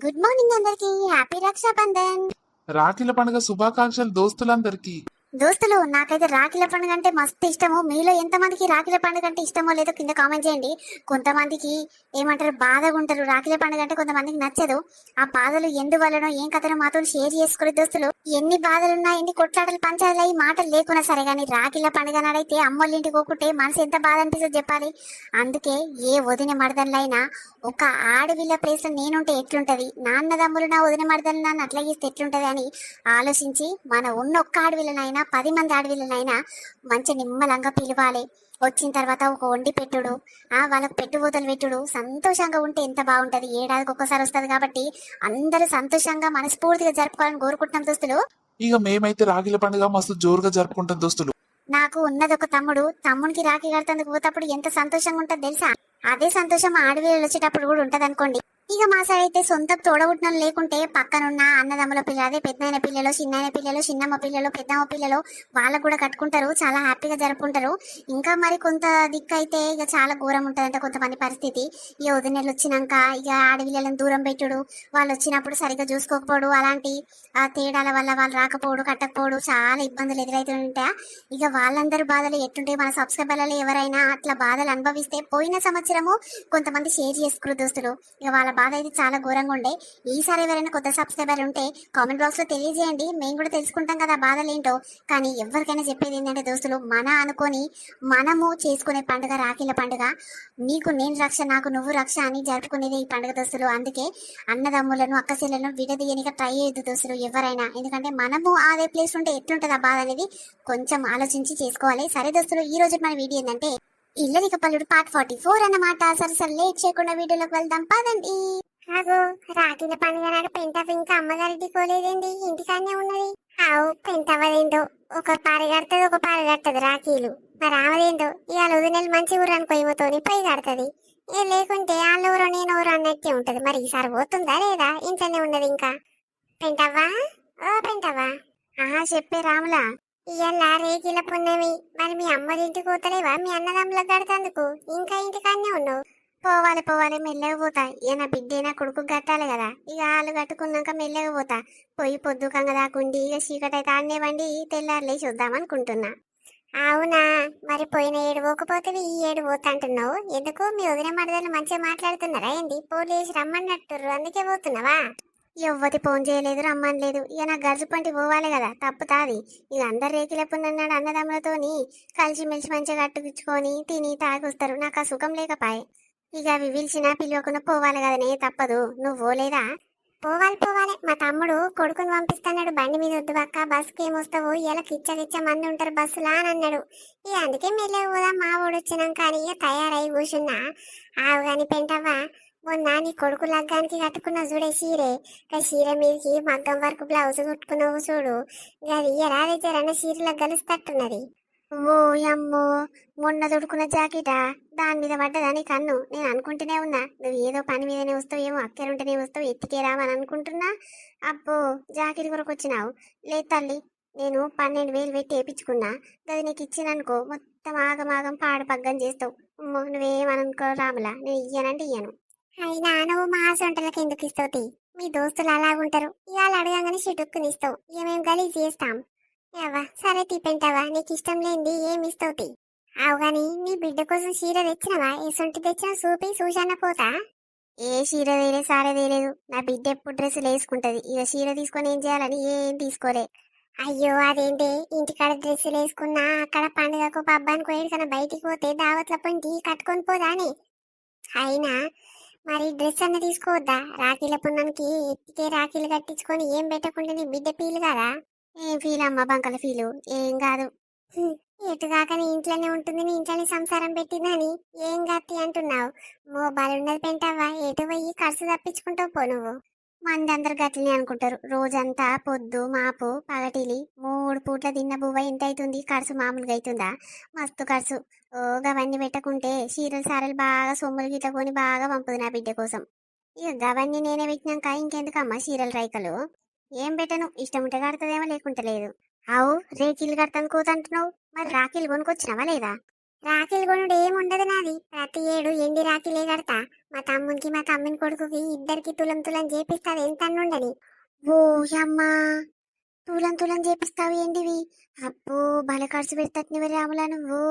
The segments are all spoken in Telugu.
గుడ్ మార్నింగ్ అందరికి. హ్యాపీ రక్షాబంధన్. రాఖీల పండుగ శుభాకాంక్షలు దోస్తులందరికీ. దోస్తులు, నాకైతే రాఖీల పండుగ అంటే మస్తు ఇష్టము. మీలో ఎంతమందికి రాఖీల పండుగ అంటే ఇష్టమో లేదో కింద కామెంట్ చేయండి. కొంతమందికి ఏమంటారు, బాధగా ఉంటారు రాఖీల పండుగ అంటే, కొంతమందికి నచ్చదు. ఆ బాధలు ఎందువల్లనో ఏం కథనో మాతో షేర్ చేసుకోరు దోస్తులు. ఎన్ని బాధలున్నా, ఎన్ని కొట్లాటలు పంచాయతీలు అయ్యి మాటలు లేకున్నా సరే కానీ రాఖీల పండుగ నాడైతే అమ్మోళ్ళ ఇంటికి పోకుంటే మనసు ఎంత బాధ అనిపిస్తుంది చెప్పాలి. అందుకే ఏ వదిన మరదలైనా ఒక ఆడవిల్ల ప్లేస్ లో నేనుంటే ఎట్లుంటది, నాన్నదమ్ములు నా వదిన మరదలు నన్ను అట్లా చేస్తే ఎట్లుంటది అని ఆలోచించి మన ఉన్న ఒక్క ఆడవిల్లనైనా 10 మంది ఆడవిల్లనైనా మంచి నిమ్మలంగా పిలవాలి. వచ్చిన తర్వాత ఒక వండి పెట్టుడు, వాళ్ళకు పెట్టుబోతలు పెట్టుడు, సంతోషంగా ఉంటే ఎంత బాగుంటది. ఏడాదికి ఒక్కసారి వస్తుంది కాబట్టి అందరూ సంతోషంగా మనస్ఫూర్తిగా జరుపుకోవాలని కోరుకుంటున్నాం దోస్తులు. ఇక మేమైతే రాఖీల పండుగ మస్తు జోరుగా జరుపుకుంటాం దోస్తులు. నాకు ఉన్నది ఒక తమ్ముడు. తమ్మునికి రాఖీ కడతందుకు పోతప్పుడు ఎంత సంతోషంగా ఉంటది తెలుసా. అదే సంతోషం ఆడవిళ్ళు వచ్చేటప్పుడు కూడా ఉంటది అనుకోండి. ఇక మా సైడ్ అయితే సొంత తోడబుట్టిన లేకుంటే పక్కనున్న అన్నదమ్ముల పిల్లలు, అదే పెద్దనాయన పిల్లలు, చిన్నాయన పిల్లలు, చిన్నమ్మ పిల్లలు, పెద్దమ్మ పిల్లలు వాళ్ళకు కూడా కట్టుకుంటారు. చాలా హ్యాపీగా జరుపుకుంటారు. ఇంకా మరి కొంత దిక్కు అయితే ఇక చాలా ఘోరం ఉంటదంట కొంతమంది పరిస్థితి. ఇక వదినలు వచ్చినాక ఇక ఆడవిళ్ళని దూరం పెట్టుడు, వాళ్ళు వచ్చినప్పుడు సరిగ్గా చూసుకోకపోవడు, అలాంటి ఆ తేడాల వల్ల వాళ్ళు రాకపోవడు, కట్టకపోవడు, చాలా ఇబ్బందులు ఎదురవుతుంటాయి. ఇక వాళ్ళందరూ బాధలు ఎట్టుంటాయి. మన సబ్స్క్రైబర్లలో ఎవరైనా అట్లా బాధలు అనుభవిస్తే పోయిన సంవత్సరము కొంతమంది షేర్ చేసుకురు దోస్తులు. ఇక వాళ్ళ బాధ అయితే చాలా ఘోరంగా ఉండే. ఈసారి ఎవరైనా కొత్త సబ్స్క్రైబర్ ఉంటే కామెంట్ బాక్స్ లో తెలియజేయండి, మేము కూడా తెలుసుకుంటాం కదా బాధలు ఏంటో. కానీ ఎవరికైనా చెప్పేది ఏంటంటే దోస్తులు, మన అనుకొని మనము చేసుకునే పండుగ రాఖీల పండుగ. నీకు నేను రక్ష, నాకు నువ్వు రక్ష అని జరుపుకునేది ఈ పండుగ దోస్తులు. అందుకే అన్నదమ్ములను అక్కచెల్లెలను విడదీయనిక ట్రై చేయొద్దు దోస్తులు ఎవరైనా. ఎందుకంటే మనము అదే ప్లేస్ ఉంటే ఎట్లుంటుంది ఆ బాధ అనేది కొంచెం ఆలోచించి చేసుకోవాలి. సరే దోస్తులు, ఈ రోజు మన వీడియో ఏంటంటే ఇల్లరిక పల్లుడు పార్ట్ 44 అన్నమాట. సరే లేట్ చేయకుండా వీడియోలోకి వెళ్దాం పదండి. అగో, రాఖీల పండుగ నాడు పెంటవ ఇంకా అమ్మగారింటికి పోలేదేంటి, ఇంటికాడనే ఉన్నది. ఆవు పెంటవదేంటో, ఒక పారి కడుతుంది, ఒక పారి కడుతుంది రాఖీలు. మరి ఆమెదేంటో ఇవాళ వదినెలు మంచి ఊరు అనుకోమతోని పోయి కడుతుంది. ఏ లేకుంటే వాళ్ళెవరో నేనెవరో అన్నట్టే ఉంటది. మరి ఈసారి పోతుందా లేదా, ఇంట్లోనే ఉన్నది ఇంకా. పెంటవ్వా, ఓ పెంటవ్వా. చెప్పే రాములా. ఇవాళ రేగిల పున్నమి, మరి మీ అమ్మడింటికి పోతలేవా మీ అన్నదమ్ముల గడతందుకు, ఇంకా ఇంటికాడనే ఉన్నావు. పోవాలి పోవాలి, మెల్లగా పోతా. ఇక నా బిడ్డైనా కొడుకు కట్టాలి కదా, ఇక వాళ్ళు కట్టుకున్నాక మెల్లగా పోతా. పోయి పొద్దుకంగా దాకుండి ఇక చీకటి అయితే ఆడనేవండి తెల్లారులే చూద్దాం అనుకుంటున్నా. అవునా, మరి పోయిన ఏడు పోకపోతే ఈ ఏడు పోతా అంటున్నావు ఎందుకు? మీ వదిన మరదలు మంచిగా మాట్లాడుతున్నారా ఏంది? పోలీసు రమ్మన్నట్టుర్రు అందుకే పోతున్నావా? ఎవ్వతి ఫోన్ చేయలేదు, రమ్మనలేదు. ఇక నాకు గర్జు పంటి పోవాలి కదా, తప్పుతాది. ఇక అందరు రేకిలప్పున్నాడు అన్నదమ్ములతోని కలిసిమెలిసి మంచిగా కట్టుకుచ్చుకొని తిని తాగొస్తారు. నాకు ఆ సుఖం లేకపాయే. ఇక అవి పిలిచినా పిలవకుండా పోవాలి కదనే, తప్పదు. నువ్వు పోలేదా? పోవాలి పోవాలి, మా తమ్ముడు కొడుకుని పంపిస్తున్నాడు. బండి మీద వద్దు అక్క, బస్సుకి ఏమొస్తావు, ఇలా కిచ్చ కిచ్చ మంది ఉంటారు బస్సులా అని అన్నాడు. ఇక అందుకే మెల్లగా పోదా మా ఊడు వచ్చినాం కానీ ఇక తయారై కూర్చున్నా. ఆవు కానీ పెంటవ్వా, మొన్న నీ కొడుకు లగ్గానికి కట్టుకున్నావు చూడే చీరే, చీర మీదకి మగ్గం వరకు బ్లౌజ్ కుట్టుకున్నావు చూడు, అది ఎరాదే జరన్న చీరలకు గలుస్తట్టున్నది. ఓ అమ్మో, మొన్న దొడుకున్న జాకెటా, దాని మీద పడ్డదని కన్ను. నేను అనుకుంటూనే ఉన్నా నువ్వు ఏదో పని మీదనే వస్తావు, ఏమో అక్కరుంటేనే వస్తావు, ఎత్తికే రావని అనుకుంటున్నా. అబ్బో, జాకెట్ కొరకు వచ్చినావు. లేదు తల్లి, నేను 12,000 పెట్టి వేయించుకున్నా. అది నీకు ఇచ్చిననుకో మొత్తం ఆగమాగం పాడు పగ్గం చేస్తావు. అమ్మో, నువ్వేమనుకో రాములా, నేను ఇయ్యనంటే ఇయ్యను. అయినా నువ్వు మా సొంటలకు ఎందుకు ఇస్తావు? మీ దోస్తులు అలాగుంటారు, ఇవాళ అడగంగానే చిటుక్కునిస్తావు. ఇక మేము గలీజ్ చేస్తాం. ఏవా సరే తీపెంటావా, నీకు ఇష్టం లేనిది ఏమి ఇస్తావు. అవు గాని నీ బిడ్డ కోసం చీర తెచ్చినవా? ఏ సొంటి తెచ్చినా చూపి చూశాన పోతా. ఏ చీర వేరే సారే వేయలేదు. నా బిడ్డ ఎప్పుడు డ్రెస్సులు వేసుకుంటది. ఇక చీర తీసుకొని ఏం చేయాలని ఏం తీసుకోలే. అయ్యో అదేంటి, ఇంటికాడ డ్రెస్సులు వేసుకున్నా అక్కడ పండుగకు పబ్బానికి ఏడుకన్నా బయటికి పోతే దావత్ల పొంటి కట్టుకొని పోదాని. అయినా మరి డ్రెస్ అన్న తీసుకోవద్దా? రాఖీల పున్నానికి ఎత్తికే రాఖీలు కట్టించుకొని ఏం పెట్టకుండా నీ బిడ్డ ఫీల్ కాదా? ఏం ఫీల్ అమ్మా, బంకల ఫీలు ఏం కాదు. ఎటుగాక నీ ఇంట్లోనే ఉంటుంది, నీ ఇంట్లోనే సంసారం పెట్టిందని ఏం గట్టి అంటున్నావు. మోబాలు ఉన్నది పెంటావా, ఎటు పోయి ఖర్చు తప్పించుకుంటావు పో నువ్వు. మంది అందరు గట్లనే అనుకుంటారు. రోజంతా పొద్దు మాపు పగటిలి 3 పూట్ల తిన్న బువ్వ ఎంత అవుతుంది, ఖర్చు మామూలుగా అవుతుందా? మస్తు ఖర్చు. ఓ గవన్నీ పెట్టకుంటే చీరలు సారలు బాగా సొమ్ములు గిట్ల కొని బాగా పంపుదు నా బిడ్డ కోసం. ఇక గవన్నీ నేనే పెట్టినాక ఇంకెందుకమ్మా చీరలు రైకలు. ఏం పెట్టను, ఇష్టం ఉంటే కడతదేమో లేకుంటే లేదు. అవు రేకిలు కడతాను కూతంటున్నావు, మరి రాఖీలు కొనుకొచ్చినావా లేదా? రాఖీలు కొనుడు ఏముండదు నాది. ప్రతి ఏడు ఎండి రాఖీలే కడతా. మా తమ్ముని కొడుకుకి ఇద్దరికి తులం తులం చేపిస్తాది ఎంత ఉండని. ఓ యమ్మా, తులం తులం చేపిస్తావు ఏంటివి? అబ్బో, భలే ఖర్చు పెడతట్నివి రాములా నువ్వు.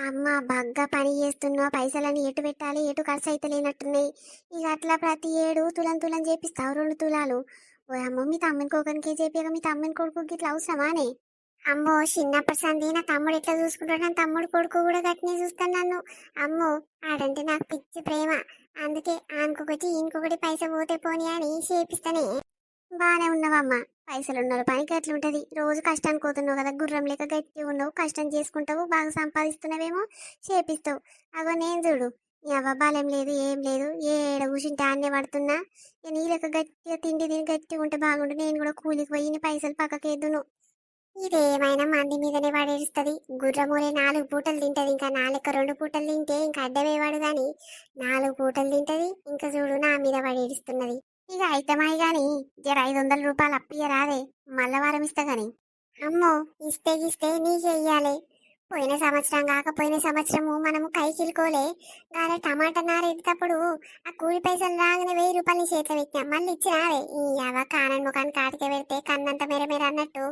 అమ్మ, బగ్గా పని చేస్తున్నావు, పైసలని ఎటు పెట్టాలి ఎటు ఖర్చు అయితే లేనట్టున్నాయి. ఇక అట్లా ప్రతి ఏడు తులం తులం చేపిస్తావు, 2 తులాలు. ఓ అమ్మో, మీ తమ్ముని కొడుకునికే చేపియక మీ తమ్ముని కొడుకుకి ఇట్లా అవసరమానే? అమ్మో, చిన్నప్పటి సంది నా తమ్ముడు ఎట్లా చూసుకుంటాడు, నా తమ్ముడు కొడుకు కూడా గట్టినే చూస్తాను నన్ను. అమ్మో, ఆడంటే నాకు పిచ్చి ప్రేమ. అందుకే ఆనుకొకటి ఇంకొకటి పైస పోతే పోనీ అని చేపిస్తానే. బానే ఉన్నావమ్మా. పైసలున్నారు పనికి ఎట్లుంటది. రోజు కష్టానికి పోతున్నావు కదా, గుర్రం లేక గట్టి ఉన్నావు, కష్టం చేసుకుంటావు, బాగా సంపాదిస్తున్నావేమో, చేపిస్తావు. అగో నేను చూడు, నీ అవ్వ బాలేం లేదు ఏం లేదు, ఏడ కూర్చుంటే ఆన్నే పడుతున్నా. ఇక నీ లెక్క గట్టిగా తిండి తిని గట్టిగా ఉంటే బాగుండు. నేను కూడా కూలికి పోయి నీ పైసలు పక్కకేద్దును. ఇదేమైనా మంది మీదనే పడేస్తుంది. గుర్రమూలే 4 పూటలు తింటది, ఇంకా నా లెక్క 2 పూటలు తింటే ఇంకా అడ్డమేవాడు గాని 4 పూటలు తింటది. ఇంకా చూడు నా మీద పడేస్తున్నది. ఇక అయితమాయి గాని జర 500 రూపాయలు అప్పియరాదే, మళ్ళా వారం ఇస్తా గాని. అమ్మో, ఇస్తే గిస్తే నీకే ఇయ్యాలి. పోయిన సంవత్సరం కాకపోయిన సంవత్సరము మనము కైకిలుకోలే గానే టమాటా నార ఎత్తప్పుడు ఆ కూలి పైసలు రాగానే 1000 రూపాయలు నీ చేతిలో పెట్టినా, మళ్ళీ ఇచ్చినారే. ఈ అవ కానని ముఖాన్ని కాటికే పెడితే కన్నంత మెర అన్నట్టు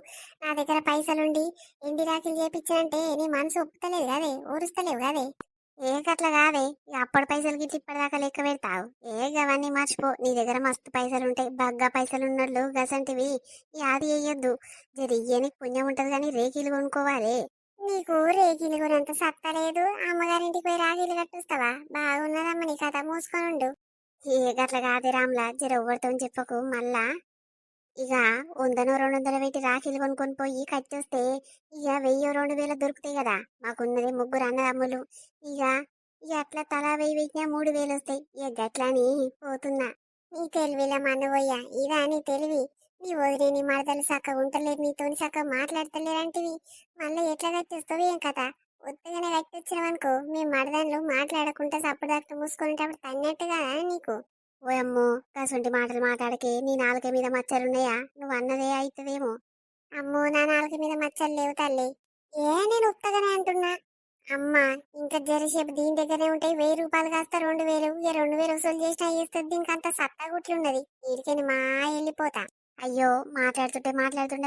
నా దగ్గర పైసలుండి ఎండి రాఖీలు చేపించానంటే నీ మనసు ఒప్పుతలేదు కదే, ఊరుస్తలేవు కదే. ఏ గట్ల కాదే, ఇక అప్పటి పైసలు గిట్ల ఇప్పటిదాకా లెక్క పెడతావు. ఏ గవన్నీ మర్చిపో, నీ దగ్గర మస్తు పైసలు ఉంటాయి, బగ్గా పైసలు ఉన్నట్లు గసంటివి ఈ ఆది వేయొద్దు. జరి ఇయ్యనికి పుణ్యం ఉంటది కానీ రేకీలు కొనుక్కోవాలి. నీకు రేకీలు కొనంత సత్తా లేదు, అమ్మగారింటికి పోయి రాఖీలు కట్టొస్తావా? బాగున్నదమ్మ నీ కథ, మూసుకొని ఉండు. ఏ గట్ల కాదే రామ్లా, జర ఎవరితో చెప్పకు మళ్ళా. ఇక 100-200 పెట్టి రాఖీలు కొనుక్కొని పోయి కట్టొస్తే ఇక 1000-2000 దొరుకుతాయి కదా. మాకున్నది 3 అన్నదమ్ములు. ఇక ఇక అట్లా తలా 1000 పెట్టినా 3000 వస్తాయి. ఇక గట్లని పోతున్నా. నీ తెలివిలా మనవయ్యా, ఇదా నీ తెలివి? నీ వదిలే నీ మరదలు చక్కగా ఉంటలేదు, నీతోని చక్కగా మాట్లాడతలేరంటివి. మళ్ళీ ఎట్లా కట్టేస్తావు ఏం కథ? ఒత్తిగానే కట్టొచ్చినావనుకో, మీ మరదళ్ళు మాట్లాడకుండా సప్పుడు మూసుకునేటప్పుడు తన్నట్టుగా నీకు. ఓయమ్మో, కసుంటి మాటలు మాట్లాడకే, నీ నాలుక మీద మచ్చలున్నాయా? నువ్వు అన్నదే అయితదేమో. అమ్మో, నా నాలుక మీద మచ్చలు లేవు తల్లి. నేను ఉత్తగానే అంటున్నా. అమ్మా, ఇంకా జరసేపు దీని దగ్గరనే ఉంటాయి. 1000 రూపాయలు కాస్త 2000, ఇక 2000 వసూలు చేసినా చేస్తుంది. ఇంకంత సత్తా గుట్లున్నది. వీడికని మా వెళ్ళిపోతా. అయ్యో, మాట్లాడుతుంటే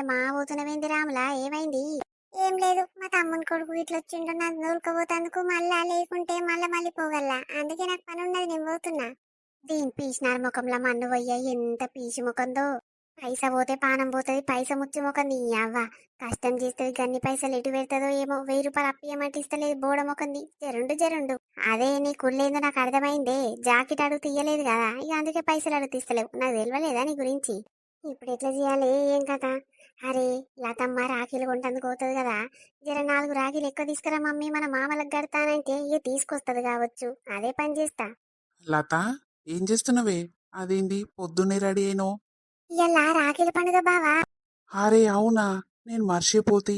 మా పోతున్నవేంది రాములా, ఏమైంది? ఏం లేదు, మా తమ్ముని కొడుకు ఇట్లా వచ్చిండు, నన్ను నూరుకోబోతందుకు. మళ్ళా లేకుంటే మళ్ళీ పోగల్లా, అందుకే నాకు పని ఉన్నది, నేను పోతున్నా. దీని పీసినారు ముఖంలో మన్ను పోయ్యా, ఎంత పీసి ముఖందో. పైస పోతే పానం పోతుంది, పైస ముచ్చి ముఖం నీ అవ్వ. కష్టం చేస్తుంది గన్ని పైసలు ఎటు పెడతదో ఏమో. 1000 రూపాయలు అప్పియమంటే ఇస్తలేదు బోడ ముఖంది. జరుండు. అదే నీ కుళ్ళేందో నాకు అర్థమైందే. జాకెట్ అడుగు తీయలేదు కదా, ఇక అందుకే పైసలు అడుగు తీస్తలేవు. నాకు తెలియలేదా నీ గురించి? ఇప్పుడు ఎట్లా చేయాలి ఏం కదా? అరే, లతమ్మ రాఖీలు కొంటందుకు పోతుంది కదా, జర 4 రాఖీలు ఎక్కువ తీసుకురా మమ్మీ, మన మామలకు కడతానంటే ఇక తీసుకొస్తుంది కావచ్చు. అదే పని చేస్తా. లత, ఏం చేస్తున్నావే? అదేంటి పొద్దున్నే రెడీ అయినో? ఇలా రాఖీల పండుగ బావా. అరే అవునా, నేను మర్చిపోతే.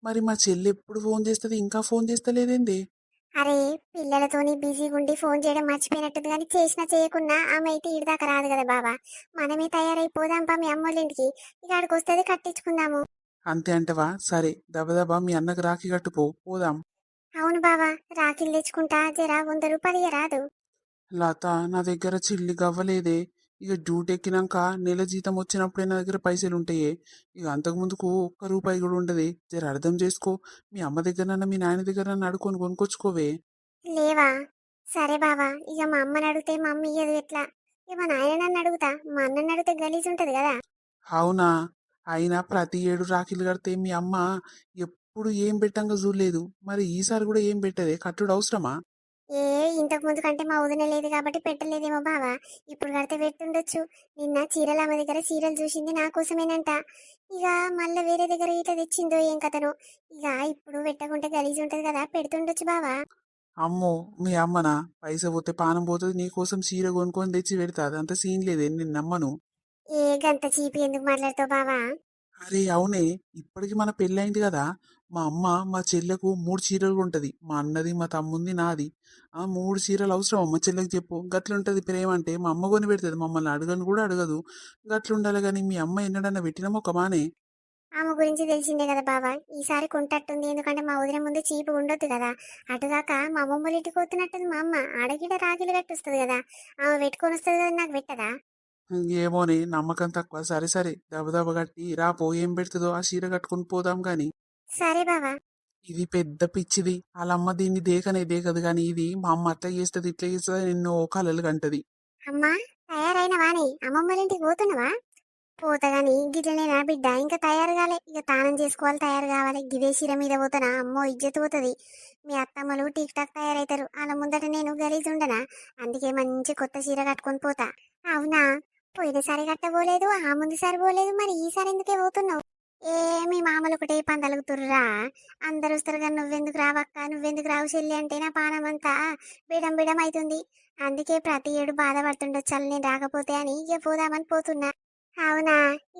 మరి మా చెల్లి ఎప్పుడు ఫోన్ చేస్తుంది, ఇంకా ఫోన్ చేస్తలేదేంది? అరే, పిల్లలతోని బిజీగా ఉండి ఫోన్ చేయడం మర్చిపోయినట్టుంది, కానీ చేసినా చేయకున్నా ఆమె అయితే ఈడి దాకా రాదు కదా బావా. మనమే తయారైపోదాం పా మీ అమ్మోళ్ళ ఇంటికి. ఇక ఆడికి వస్తుంది, కట్టించుకుందాము. అంతే అంటవా? సరే, దబదబా మీ అన్నకు రాఖీ కట్టుపో, పోదాం. అవును బావా, రాఖీలు తెచ్చుకుంటా, జరా 100 రూపాయలు ఇయ్యరాదు. లత, నా దగ్గర చిల్లి గవ్వలేదే. ఇక డ్యూటీ ఎక్కినాక నెల జీతం వచ్చినప్పుడే నా దగ్గర పైసలు ఉంటాయే. ఇక అంతకు ముందుకు ఒక్క రూపాయి కూడా ఉండదు. జర అర్థం చేసుకో. మీ అమ్మ దగ్గర మీ నాయన దగ్గర అడుకొని కొనుక్కొచ్చుకోవే. లేవా? సరే బావా, ఇక మా అమ్మని అడిగితే మా అమ్మ ఇయ్యదు ఎట్లా? ఇక మా నాయన నన్ను అడుగుతా, మా అన్నని అడిగితే గలీజ్ ఉంటది కదా. అవునా? అయినా ప్రతి ఏడు రాఖీలు కడితే మీ అమ్మ ఎప్పుడు ఏం పెట్టంగా చూడలేదు. మరి ఈసారి కూడా ఏం పెట్టదే, కట్టుడు అవసరమా? ఏ, ఇంతకు ముందు కంటే మా వదిన లేదు కాబట్టి పెట్టలేదేమో బావా. ఇప్పుడు కడితే పెట్టుండొచ్చు. నిన్న చీరల ఆమె దగ్గర చీరలు చూసింది నా కోసమేనంట. ఇక మళ్ళీ వేరే దగ్గర ఇట్లా తెచ్చిందో ఏం కథనో. ఇక ఇప్పుడు పెట్టకుంటే గలీజ్ ఉంటది కదా, పెడుతుండొచ్చు బావా. అమ్మో, మీ అమ్మనా? పైస పోతే పానం పోతుంది, నీకోసం చీర కొనుక్కొని తెచ్చి పెడతా. అదంత సీన్ లేదే, నేను నమ్మను. ఏ గంత చీపి ఎందుకు మాట్లాడుతావు బావా? అరే అవునే, ఇప్పటికి మన పెళ్ళైంది కదా. మా అమ్మ మా చెల్లెకు 3 చీరలు ఉంటది, మా అన్నది మా తమ్ముంది నాది. ఆ 3 చీరలు అవసరం మా చెల్లెకి చెప్పు. గట్లుంటది ప్రేమ అంటే. మా అమ్మ కొని పెడుతుంది, మమ్మల్ని అడగను కూడా అడగదు. గట్లుండాలి కానీ మీ అమ్మ ఎన్నడన్నా పెట్టినా ఒక మానే. ఆమె గురించి తెలిసిందే కదా బావా, ఈసారి కొంటట్టుంది. ఎందుకంటే మా వదిన ముందు చీపు ఉండొద్దు కదా. అటుగాక మా అమ్మమ్మ వాళ్ళ ఇంటికి పోతున్నట్టుంది మా అమ్మ. ఆడగిడ రాఖీలు కట్టొస్తుంది కదా, ఆమె పెట్టుకొని వస్తుంది కదా, నాకు పెట్టదా? ఏమోని నమ్మకం తక్కువ. సరే సరే దబదబ కట్టి రా పో, ఏం పెడుతుందో ఆ చీర కట్టుకుని పోదాం గాని. సరే బావా. ఇది పెద్ద పిచ్చిది. వాళ్ళమ్మ దీన్ని దేకనే దేకదు గాని ఇది మా అమ్మ అట్లా చేస్తుంది ఇట్లా చేస్తుంది ఎన్నో కలలు కంటది. అమ్మా, తయారైనవాని అమ్మమ్మ వాళ్ళ ఇంటికి పోతున్నావా? పోతగాని గిట్లనేనా బిడ్డ, ఇంకా తయారు కాలే. ఇక తానం చేసుకోవాలి, తయారు కావాలి. గిదే చీర మీద పోతానా అమ్మో ఇజ్జత్ పోతుంది. మీ అత్తమ్మలు టిక్ టాక్ తయారవుతారు, వాళ్ళ ముందట నేను గలీజ్ ఉండనా? అందుకే మంచి కొత్త చీర కట్టుకొని పోతా. అవునా, పోయినసారి కట్టబోలేదు, ఆ ముందుసారి పోలేదు, మరి ఈసారి ఎందుకే పోతున్నావు? ఏ మీ మామలు ఒకటే పందలుగుతుర్రా, అందరు వస్తారు కానీ నువ్వెందుకు రావక్క, నువ్వెందుకు రావు చెల్లి అంటే నా పానమంతా బిడం బిడం అవుతుంది. అందుకే ప్రతి ఏడు బాధపడుతుండొచ్చు నేను రాకపోతే అని ఇక పోదామని పోతున్నా. అవునా,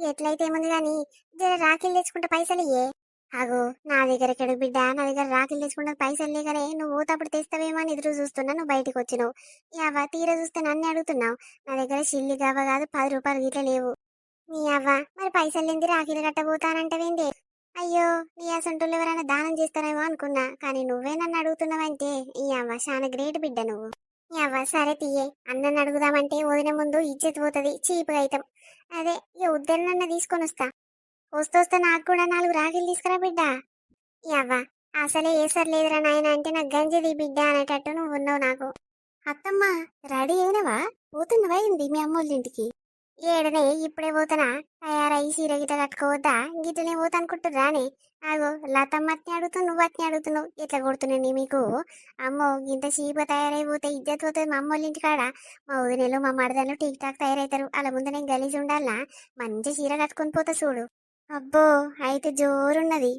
ఎట్లయితే ఏముంది గాని జర రాఖీలు తెచ్చుకుంటే పైసలు ఇయ్యే. అగో నా దగ్గర ఎక్కడు బిడ్డ, నా దగ్గర రాఖీలు తెచ్చుకుంటే పైసలు లేకనే నువ్వు పోతప్పుడు తెస్తావేమో అని ఎదురు చూస్తున్నా. నువ్వు బయటకు వచ్చినావు, అవ్వ తీర చూస్తే నన్ను అడుగుతున్నావు. నా దగ్గర చిల్లి గవ్వ కాదు 10 రూపాయలు గిట్ల లేవు. నీ అవ్వ మరి పైసలు లేంది రాఖీలు కట్టబోతానంటవేంది? అయ్యో, నీ అసంటోళ్ళు ఎవరైనా దానం చేస్తారేమో అనుకున్నా, కానీ నువ్వే నన్ను అడుగుతున్నావంటే ఈ అవ్వ చాలా గ్రేట్ బిడ్డ నువ్వు. ఈ అవ్వ సరే తీయే, అన్నని అడుగుదామంటే వదిన ముందు ఇజ్జత్ పోతుంది, చీపుగా అవుతాం. అదే ఇక ఉద్దరినన్న తీసుకొని వస్తా. వస్తొస్తే నాకు కూడా 4 రాఖీలు తీసుకురా బిడ్డ. యవ్వ, అసలే ఏసరి లేదురా నాయన అంటే నాకు గంజిది బిడ్డ అనేటట్టు నువ్వు ఉన్నావు నాకు. అత్తమ్మ, రెడీ అయినవా? పోతున్నవా ఏంది మీ అమ్మోళ్ళ ఇంటికి? ఏడనే ఇప్పుడే పోతానా, తయారయ్యి చీర గిట కట్టుకోవద్దా? గిట్టనే పోతా అనుకుంటున్నానే. అగో లతమ్మ అట్ని అడుగుతావు, నువ్వు అట్ని అడుగుతున్నావు, ఎట్లా కొడుతున్నాండి మీకు? అమ్మో, ఇంత చీప తయారైపోతే ఇజ్జత్ పోతుంది మా అమ్మోళ్ళ ఇంటికాడ. మా వదినలు మా మరదలు టీక్ టాక్ తయారవుతారు, అలా ముందు నేను గలీజ్ ఉండాలనా? మంచి చీర కట్టుకొని పోతా చూడు. అబ్బో, అయితే జోరున్నది.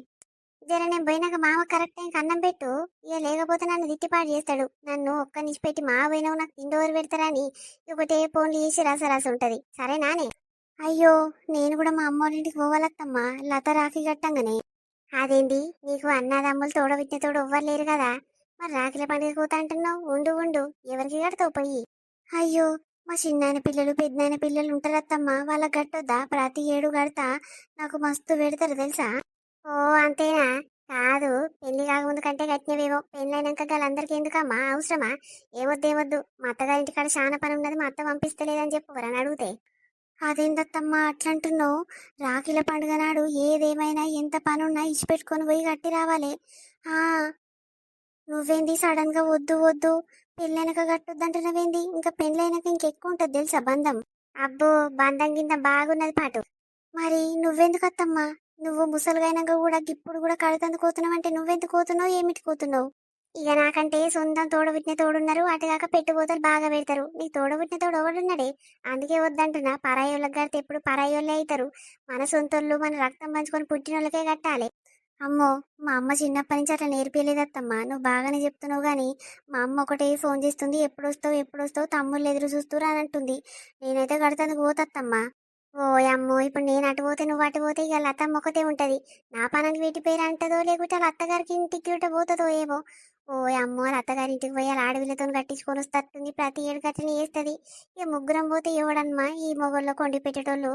జర నేను పోయినాక మామ కరెక్ట్ టైంకి అన్నం పెట్టు. ఇక లేకపోతే నన్ను తిట్టిపాటు చేస్తాడు. నన్ను ఒక్క నిషి పెట్టి మా పోయినావు నాకు తిండోరు పెడతారని ఒకటే ఫోన్లు చేసి రాస ఉంటది. సరేనానే? అయ్యో, నేను కూడా మా అమ్మోళ్ళింటికి పోవాలత్తమ్మా లత రాఖీ కట్టంగానే. అదేంటి, నీకు అన్నదమ్ములు తోడ విట్టిన తోడు ఎవ్వరు లేరు కదా, మరి రాఖీల పండుగ పోతా అంటున్నావు? ఉండు ఉండు, ఎవరికి కడతావు పోయి? అయ్యో, మా చిన్నాయన పిల్లలు పెద్దనాయన పిల్లలు ఉంటారత్తమ్మా, వాళ్ళకి కట్టొద్దా? ప్రతి ఏడు కడతా, నాకు మస్తు పెడతారు తెలుసా. ఓ అంతేనా? కాదు, పెళ్లి కాకముందు కంటే కట్టినవేమో, పెళ్ళైనాక వాళ్ళందరికీ ఎందుకమ్మా అవసరమా? ఏమొద్దు మా అత్తగారి ఇంటికాడ చాలా పని ఉన్నది, మా అత్త పంపిస్తలేదని చెప్పు అని అడిగితే. అదేందత్తమ్మా అట్లంటున్నావు? రాఖీల పండుగ నాడు ఏదేమైనా ఎంత పనున్నా ఇచ్చిపెట్టుకొని పోయి కట్టి రావాలి. ఆ, నువ్వేంది సడన్ గా వద్దు వద్దు పెళ్ళైనాక కట్టొద్దంటున్నావేంది? ఇంకా పెళ్ళైనాక ఇంకెక్కువ ఉంటుంది తెలుసా బంధం. అబ్బో, బంధం కింద బాగున్నది పాటు. మరి నువ్వెందుకు అత్తమ్మా? నువ్వు ముసలిగైనాక కూడా ఇప్పుడు కూడా కడతందుకు పోతున్నావు అంటే నువ్వెందుకు పోతున్నావు, ఏమిటి పోతున్నావు? ఇక నాకంటే సొంతం తోడబుట్టిన తోడున్నారు, అటుగాక పెట్టుబోతలు బాగా పెడతారు. నీకు తోడబుట్టిన తోడు ఒకడున్నాడే, అందుకే వద్దంటున్నా. పరాయోళ్ళకి కడితే ఎప్పుడు పరాయోళ్ళే అవుతారు. మన సొంతోళ్ళు మన రక్తం పంచుకొని పుట్టినోళ్ళకే కట్టాలి. అమ్మో, మా అమ్మ చిన్నప్పటి నుంచి అట్లా నేర్పియలేదత్తమ్మా. నువ్వు బాగానే చెప్తున్నావు కానీ మా అమ్మ ఒకటే ఫోన్ చేస్తుంది, ఎప్పుడు వస్తావు తమ్ముళ్ళు ఎదురు చూస్తురా అని అంటుంది. నేనైతే కడతందుకు పోతత్తమ్మా. ఓ అమ్మో, ఇప్పుడు నేను అటు పోతే నువ్వు అటు పోతే ఇక లతమ్మ ఒకతే ఉంటది. నా పనానికి వీటి పేరు అంటదో లేకుంటే వాళ్ళ అత్తగారికి ఇంటికి ఇట పోతుందో ఏమో. ఓ అమ్మో, వాళ్ళ అత్తగారి ఇంటికి పోయి వాళ్ళ ఆడవిల్లతో కట్టించుకొని వస్తుంది, ప్రతి ఏడు గట్టిని వేస్తుంది. ఇక ముగ్గురం పోతే ఎవడమ్మా ఈ మొగల్లో కొండి పెట్టేటోళ్ళు?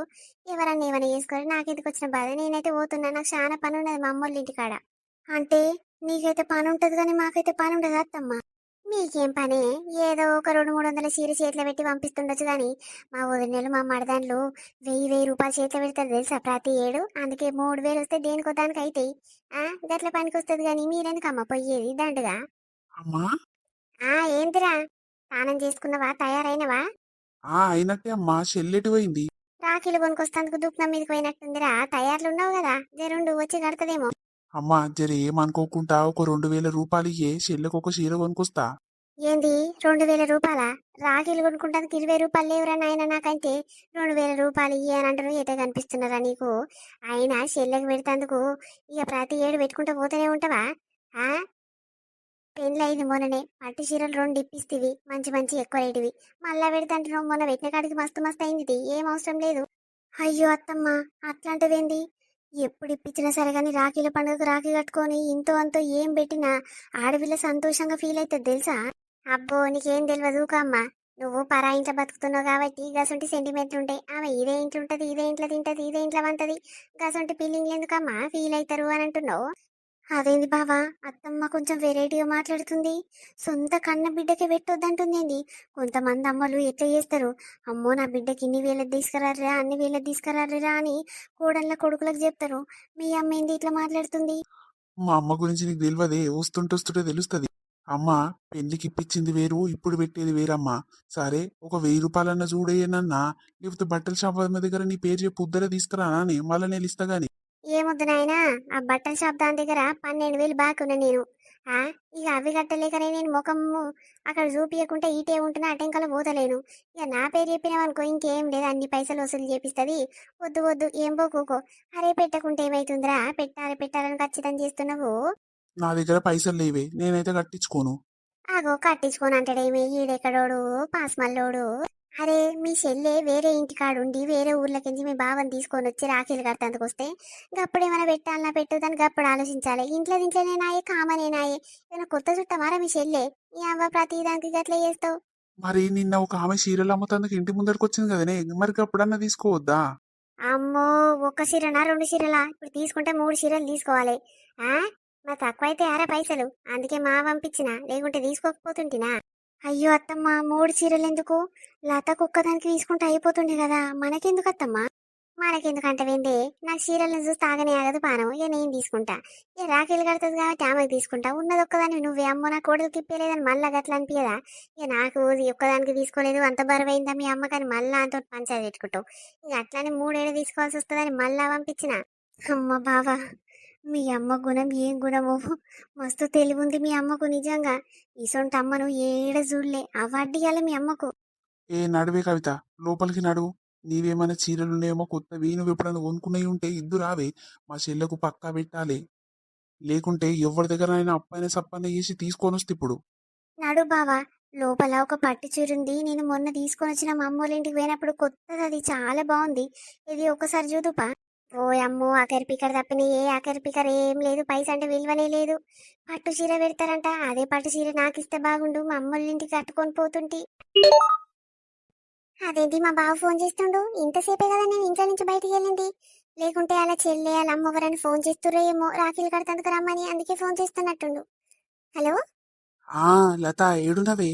ఎవరన్నా ఏమైనా చేసుకోరు, నాకెందుకు వచ్చిన బాధ. నేనైతే పోతున్నా, నాకు చాలా పని ఉన్నది మా అమ్మోళ్ళ ఇంటికాడ. అంటే నీకైతే పని ఉంటది కానీ మాకైతే పని ఉండదు అత్తమ్మ. మీకేం పని? ఏదో ఒక 200-300 చీర చేతిలో పెట్టి పంపిస్తుండొచ్చు కానీ మా వదినలు మా మరదాన్లు 1000 రూపాయలు చేతిలో పెడతారు తెలుసా ప్రతి ఏడు. అందుకే 3000 వస్తే దేనికో దానికి అవుతాయి. గట్ల పనికి వస్తుంది కానీ మీరెందుకమ్మ పోయేది దండుగా? అమ్మా, ఏంటిరా, స్నానం చేసుకున్నావా, తయారైనవా? అయినట్టే అమ్మా. చెల్లెటి పోయింది. రాఖీలు కొనుకొస్తాందుకు దుఃఖం మీదకి పోయినట్టుందిరా, తయారులు ఉన్నావు కదా, జరుండు వచ్చి కడతదేమో. అమ్మా జర ఏమనుకోకుండా ఒక 2000 రూపాయలు ఇయ్యే, చెల్లెకు ఒక చీర కొనుక్కొస్తా. ఏంది 2000 రూపాయలా? రాఖీలు కొనుక్కుంటానికి 20 రూపాయలు లేవురా నాయన, నాకంటే 2000 రూపాయలు ఇయ్యి అని అంటారు. ఎటే కనిపిస్తున్నారా నీకు? అయినా చెల్లెకి పెడతాందుకు ఇక ప్రతి ఏడు పెట్టుకుంటూ పోతూనే ఉంటావా? ఆ, పెళ్ళి అయింది మొన్ననే, పట్టు చీరలు 2 ఇప్పిస్తేవి, మంచి మంచి ఎక్కువ రేటువి. మళ్ళా పెడతాంటున్నావు, మొన్న పెట్టిన కాడికి మస్తు మస్తు అయింది, ఏం అవసరం లేదు. అయ్యో అత్తమ్మ, అట్లాంటిదేంది? ఎప్పుడు ఇప్పించినా సరే కానీ రాఖీల పండుగకు రాఖీ కట్టుకొని ఇంతో అంతో ఏం పెట్టినా ఆడపిల్ల సంతోషంగా ఫీల్ అవుతుంది తెలుసా. అబ్బో, నీకేం తెలియదు అమ్మా. నువ్వు పరా ఇంట్లో బతుకుతున్నావు కాబట్టి గసొంటి సెంటిమెంట్లు ఉంటాయి. ఆమె ఇదే ఇంట్లో ఉంటది, ఇదే ఇంట్లో తింటది, ఇదే ఇంట్లో వంటది, గసొంటి ఫీలింగ్లు ఎందుకమ్మా ఫీల్ అవుతారు అని అంటున్నావు. అదేంది బావా, అత్తమ్మ కొంచెం వెరైటీగా మాట్లాడుతుంది. సొంత కన్న బిడ్డకే పెట్టొద్దంటుందేంది. కొంతమంది అమ్మలు ఎట్లా చేస్తారు, అమ్మో నా బిడ్డకి ఇన్ని వేలకు తీసుకురారా అన్ని వేలకు తీసుకురారా అని కోడళ్ళ కొడుకులకు చెప్తారు. మీ అమ్మ ఏంది ఇట్లా మాట్లాడుతుంది. మా అమ్మ గురించి నీకు తెలియదే, వస్తుంటే వస్తుంటే తెలుస్తుంది. అమ్మ పెళ్లికి ఇప్పించింది వేరు, ఇప్పుడు పెట్టేది వేరమ్మా. సరే ఒక 1000 రూపాయలన్నా చూడేయనన్నా, లేకపోతే బట్టల షాప్ అమ్మ దగ్గర నీ పేరు చెప్పి ఉద్దర తీసుకురానా అని మళ్ళీ నేను ఇస్తా గాని. ఏమొద్దు నాయనా, ఆ బట్టల షాప్ దాని దగ్గర 12,000 బాకున్నా నేను. ఆ ఇక అవి కట్టలేకనే నేను ముఖము అక్కడ చూపించకుంటే ఈటే ఉంటున్నా అటెంకల పోతలేను. ఇక నా పేరు చెప్పినావనుకో ఇంకేం లేదు, అన్ని పైసలు వసూలు చేపిస్తుంది. వద్దు వద్దు ఏం పోకూకో. అరే పెట్టకుంటే ఏమైతుందిరా, పెట్టాలి పెట్టాలని ఖచ్చితంగా చేస్తున్నావు. నా దగ్గర పైసలు లేవే, నేనైతే కట్టించుకోను. ఆగో కట్టించుకొని అంటాడేమి ఈడెక్కడోడు పాస్మల్లోడు. అరే మీ చెల్లె వేరే ఇంటికాడుండి వేరే ఊర్లకించి మీ బావని తీసుకొని వచ్చి రాఖీలు కడతాందుకు వస్తే గప్పుడేమైనా పెట్టాలన్నా పెట్టదని గప్పుడు ఆలోచించాలి. ఇంట్లో ఇంట్లోనే నాయే కామనే నాయే. ఏమైనా కొత్త చుట్టమారా మీ చెల్లె, ఈ అవ్వ ప్రతి దానికి గట్లే చేస్తావు. మరి నిన్న ఒక ఆమె చీరలు అమ్ముతందుకు ఇంటి ముందరికి వచ్చింది కదనే, మరి అప్పుడన్నా తీసుకోవద్దా? అమ్మో, ఒక్క చీరనా 2 చీరలా? ఇప్పుడు తీసుకుంటే 3 చీరలు తీసుకోవాలి. ఆ మరి తక్కువైతే ఆరా పైసలు, అందుకే మా పంపించిన, లేకుంటే తీసుకోకపోతుంటినా. అయ్యో అత్తమ్మ, 3 చీరలు ఎందుకు? లతకు ఒక్కదానికి తీసుకుంటే అయిపోతుండే కదా, మనకెందుకు అత్తమ్మ? మనకెందుకంటే వెండి, నాకు చీరలను చూస్తే ఆగనే ఆగదు పానం. ఇక నేను తీసుకుంటా. ఇక రాఖీలు కడుతుంది కాబట్టి ఆమెకు తీసుకుంటా. ఉన్నది ఒక్కదాన్ని నువ్వే అమ్మో నా కోడలు తిప్పలేదని మళ్ళా గట్లా అనిపించదా? ఇక నాకు ఇది ఒక్కదానికి తీసుకోలేదు అంత బరువైందా మీ అమ్మకని మళ్ళా అంత పంచాయతీ పెట్టుకుంటావు. ఇక అట్లానే 3 తీసుకోవాల్సి వస్తుందని మళ్ళా పంపించిన. అమ్మ బావా, మీ అమ్మ గుణం ఏం గుణమో, మస్తు తెలివి ఉంది మీ అమ్మకు నిజంగా. ఇసొంటి అమ్మను ఏడ చూడలే, అవార్డు ఇయ్యాలి మీ అమ్మకు. ఏ నడువే కవిత, లోపలికి నడువు. నీవేమైనా చీరలున్నాయేమో కొత్తవి, నువ్వు ఎప్పుడైనా కొనుక్కునేవి ఉంటే ఇద్దు రావే. మా చెల్లెకు పక్కా పెట్టాలి, లేకుంటే ఎవరి దగ్గరైనా అప్పైన సప్పైన చేసి తీసుకొని వస్తే ఇప్పుడు. నడు బావా, లోపల ఒక పట్టు చీర ఉంది. నేను మొన్న తీసుకొని వచ్చిన మా అమ్మోళ్ళ ఇంటికి పోయినప్పుడు కొత్తది, అది చాలా బాగుంది. ఇది ఒకసారి చూదుపా. ఓ అమ్మో, ఆఖరి పికర్ తప్పిన ఏ ఆఖరి పికర్ ఏం లేదు, పైస అంటే విలువనే లేదు. పట్టు చీర పెడతారంట, అదే పట్టు చీర నాకు ఇస్తే బాగుండు, మా అమ్మోళ్ళ ఇంటికి కట్టుకొని పోతుంటి. అదేంటి మా బావ ఫోన్ చేస్తుండు, ఇంతసేపే కదా నేను ఇంట్లో నుంచి బయటికి వెళ్ళింది. లేకుంటే అలా చెల్లె అలా అమ్మవరని ఫోన్ చేస్తుర్రో ఏమో, రాఖీలు కడతందుకు రమ్మని, అందుకే ఫోన్ చేస్తున్నట్టుండు. హలో. ఆ లత, ఏడునవే?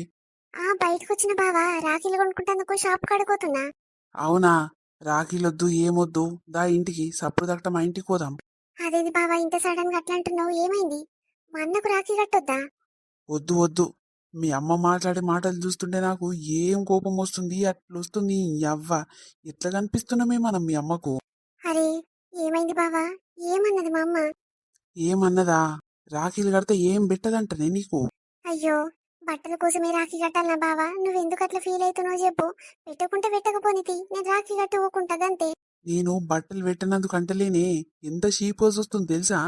బయటకు వచ్చిన బావా, రాఖీలు కొనుక్కుంటందుకు షాప్ కడుకోతున్నా. అవునా, రాఖీలొద్దు ఏమొద్దు, దా ఇంటికి సప్పుడు దట్ట మా ఇంటికి పోదాం. అదేది బావా ఇంత సడన్ గా అట్లా అంటున్నావు, ఏమైంది? మా అన్నకు రాఖీ కట్టొద్దా? వద్దు వద్దు, మీ అమ్మ మాట్లాడే మాటలు చూస్తుంటే నాకు ఏం కోపం వస్తుంది, అట్లొస్తుంది. అవ్వ, ఎట్లా కనిపిస్తున్నామే మనం మీ అమ్మకు? అరే ఏమైంది బావా, ఏమన్నది మా అమ్మ? ఏమన్నదా? రాఖీలు కడితే ఏం పెట్టదంటనే నీకు? అయ్యో, బట్టల కోసమే రాఖీ కట్టాలనా బావా? నువ్వెందుకు అట్లా ఫీల్ అవుతున్నావు చెప్పు. పెట్టకుంటే పెట్టకపోనితి, నేను రాఖీ కట్టుకోకుంటా గంతే. నేను బట్టలు పెట్టినందుకు అంటలేనే, ఎంత షీపోజ్ వస్తుంది తెలుసా?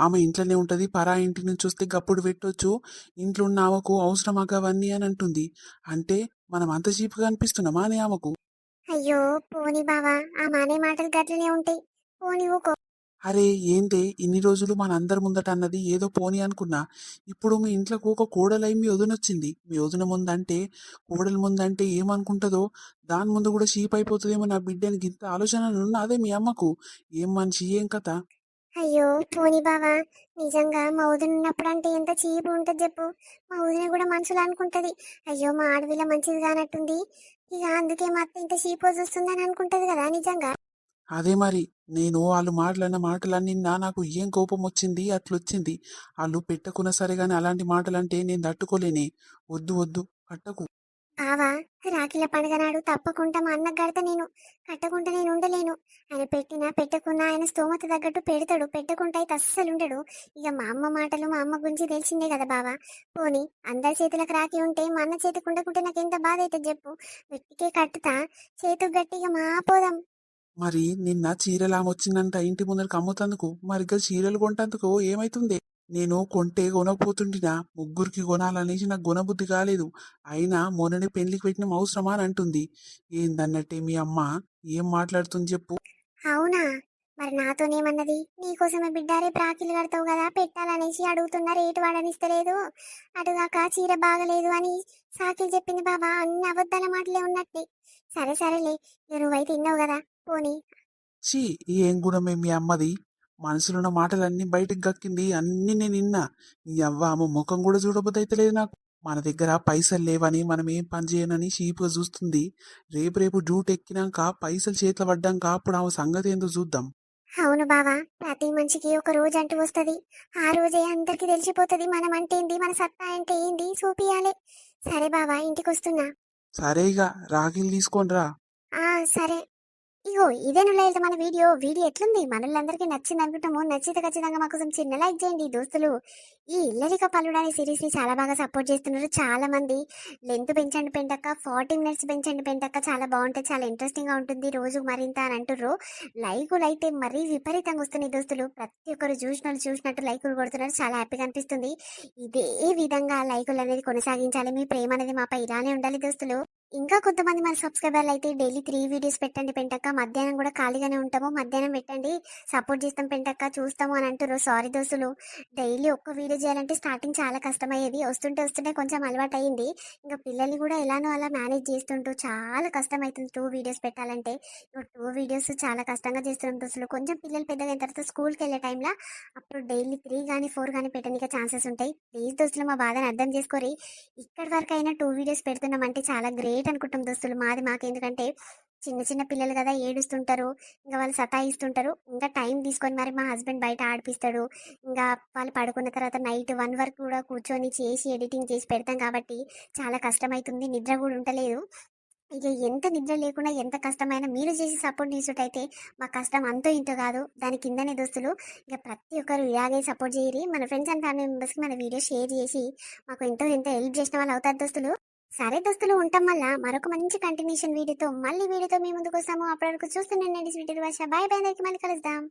ఆమె ఇంట్లోనే ఉంటది, పరా ఇంటి నుంచి వస్తే గప్పుడు పెట్టొచ్చు, ఇంట్లో ఉన్న ఆమెకు అవసరమా అవన్నీ అని అంటుంది. అంటే మనం అంత చీప్గా అనిపిస్తున్నామా అని ఆమెకు? అయ్యో పోని బావా, ఆ మానే మాటలు గట్లనే ఉంటాయి. పోని ఊకో. అరే ఏంటే, ఇన్ని రోజులు మనందరి ముందట అన్నది ఏదో పోనీ అనుకున్నా. ఇప్పుడు మీ ఇంట్లోకి ఒక కోడలై మీ వదినొచ్చింది. మీ వదిన ముందంటే, కోడల ముందంటే ఏమనుకుంటుందో, దాని ముందు కూడా షీప్ అయిపోతుందేమో నా బిడ్డని ఇంత ఆలోచన ఉన్నదే మీ అమ్మకు. ఏం మనిషి, ఏం కథ? అయ్యో పోని బావా, నిజంగా మా వదిన ఉన్నప్పుడు అంటే ఎంత చీపు ఉంటది చెప్పు. మా వదిన కూడా మనసులో అనుకుంటది, అయ్యో మా ఆడవిల్ల మంచిది కానట్టుంది, ఇక అందుకే మా అత్త ఇంత చీపు చూస్తుందని అనుకుంటది కదా నిజంగా. అదే మరి, నేను వాళ్ళు మాటలన్న మాటలన్నీ నాకు ఏం కోపం వచ్చింది అట్లొచ్చింది. వాళ్ళు పెట్టకున్నా సరే గాని అలాంటి మాటలంటే నేను తట్టుకోలేనే. వద్దు వద్దు, కట్టకు. బావా, రాఖీల పండుగ నాడు తప్పకుండా మా అన్నకు గడత నేను, కట్టకుండా నేను ఉండలేను. ఆయన పెట్టినా పెట్టకున్నా ఆయన స్తోమత తగ్గట్టు పెడతాడు, పెట్టకుండా అయితే అస్సలు ఉండడు. ఇక మా అమ్మ మాటలు మా అమ్మ గురించి తెలిసిందే కదా బావా. పోని అందరి చేతులకు రాఖీ ఉంటే మా అన్న చేతికి ఉండకుంటే నాకు ఎంత బాధ అవుతుంది చెప్పు. వెట్టికే కట్టుతా, చేతుకు గట్టిగా మా పోదాం. మరి నిన్న చీరలు ఆమె వచ్చిందంట ఇంటి ముందరికి అమ్ముతందుకు, మరిగ్గా చీరలు కొంటందుకు ఏమైతుంది? నేను కొంటే కొనకపోతుంటినా, ముగ్గురికి కొనాలనేసి నాకు గుణబుద్ధి కాలేదు. అయినా మొన్ననే పెళ్లికి పెట్టిన అవసరమా అని అంటుంది. ఏందన్నట్టే మీ అమ్మ, ఏం మాట్లాడుతుంది చెప్పు. అవునా, మరి నాతోనేమన్నది, నీకోసమే బిడ్డ రేపు రాఖీలు కడతావు కదా పెట్టాలనేసి అడుగుతున్న రేటు వాడనిస్తలేదు, అటుగాక చీర బాగలేదు అని సాకిలు చెప్పింది బాబా. అన్ని అబద్ధాల మాటలే ఉన్నట్టే. సరే సరేలే, ఇక నువ్వైతే విన్నావు కదా, పోనీ. ఛీ, ఏం గుణమే మీ అమ్మది. మనసులున్న మాటలన్నీ బయటకు గక్కింది, అన్ని నేను విన్నా. నీ అవ్వ ఆమె ముఖం కూడా చూడబోదైతలేదు నాకు. మన దగ్గర పైసలు లేవని మనం ఏం పని చేయనని షీప్గా చూస్తుంది. రేపు రేపు డ్యూటీ ఎక్కినాక పైసలు చేతిలో పడ్డాక అప్పుడు ఆమె సంగతి ఏందో చూద్దాం. అవును బావా, ప్రతి మనిషికి ఒక రోజు అంటూ వస్తుంది. ఆ రోజే అందరికి తెలిసిపోతుంది మనం అంటే ఏంది, మన సత్తా అంటే ఏంది చూపియాలి. సరే బావా, ఇంటికి వస్తున్నా. సరే ఇక రాఖీలు తీసుకొని రా. సరే. ఇగో ఇదే నువ్వు మన వీడియో ఎట్లుంది, మనోళ్ళందరికీ నచ్చింది అనుకుంటాము. నచ్చితే ఖచ్చితంగా మా కోసం చిన్న లైక్ చేయండి దోస్తులు. ఈ ఇల్లరిక పల్లుడు అనే సిరీస్ ని చాలా బాగా సపోర్ట్ చేస్తున్నారు చాలా మంది. లెంత్ పెంచండి పెంటక్క, 40 minutes పెంచండి పెంటక్క, చాలా బాగుంటుంది, చాలా ఇంట్రెస్టింగ్ గా ఉంటుంది రోజు మరింత అని అంటుర్రు. లైకులు అయితే మరీ విపరీతంగా వస్తున్నాయి దోస్తులు. ప్రతి ఒక్కరు చూసినట్టు లైకులు కొడుతున్నారు, చాలా హ్యాపీగా అనిపిస్తుంది. ఇదే విధంగా లైకులు అనేది కొనసాగించాలి, మీ ప్రేమ అనేది మాపై ఇలానే ఉండాలి దోస్తులు. ఇంకా కొంతమంది మన సబ్స్క్రైబర్లు అయితే డైలీ 3 వీడియోస్ పెట్టండి పెంటక్క, మధ్యాహ్నం కూడా ఖాళీగానే ఉంటాము, మధ్యాహ్నం పెట్టండి, సపోర్ట్ చేస్తాం పెంటక్క, చూస్తాము అని అంటారు. సారీ దోస్తులు, డైలీ ఒక్క వీడియో చేయాలంటే స్టార్టింగ్ చాలా కష్టమయ్యేది, వస్తుంటే కొంచెం అలవాటు అయింది. ఇంకా పిల్లల్ని కూడా ఎలానో అలా మేనేజ్ చేస్తుంటూ చాలా కష్టం అవుతుంది 2 వీడియోస్ పెట్టాలంటే. ఇప్పుడు 2 వీడియోస్ చాలా కష్టంగా చేస్తున్నాం దోస్తులు. కొంచెం పిల్లలు పెద్దగా అయిన తర్వాత స్కూల్కి వెళ్ళే టైంలో అప్పుడు డైలీ 3 కానీ 4 కానీ పెట్టడానికి ఛాన్సెస్ ఉంటాయి. ప్లీజ్ దోస్తులు మా బాధను అర్థం చేసుకోరి. ఇక్కడి వరకు అయినా 2 వీడియోస్ పెడుతున్నామంటే చాలా గ్రేట్ అనుకుంటాం దోస్తులు. మాకు ఎందుకంటే చిన్న చిన్న పిల్లలు కదా, ఏడుస్తుంటారు, ఇంకా వాళ్ళు సతాయిస్తుంటారు. ఇంకా టైం తీసుకొని మరి మా హస్బెండ్ బయట ఆడిపిస్తాడు. ఇంకా వాళ్ళు పడుకున్న తర్వాత నైట్ 1 వరకు కూడా కూర్చొని చేసి ఎడిటింగ్ చేసి పెడతాం కాబట్టి చాలా కష్టమవుతుంది, నిద్ర కూడా ఉండలేదు. ఇక ఎంత నిద్ర లేకుండా ఎంత కష్టమైనా మీరు చేసి సపోర్ట్ చేసేటైతే మా కష్టం అంతో ఇంతో కాదు, దాని కిందనే దోస్తులు. ఇక ప్రతి ఒక్కరు ఇలాగే సపోర్ట్ చేయరి, మన ఫ్రెండ్స్ అండ్ ఫ్యామిలీ మెంబర్స్కి మన వీడియో షేర్ చేసి మాకు ఎంతో హెల్ప్ చేసిన వాళ్ళు అవుతారు దోస్తులు. సరే దోస్తులు, ఉంటాం. మళ్ళా మరొక మంచి కంటిన్యూషన్ వీడియోతో మీ ముందుకు వస్తాము. అప్పటి వరకు చూస్తున్నాను. బాయ్ బాయ్, అందరికీ మళ్ళీ కలుద్దాం.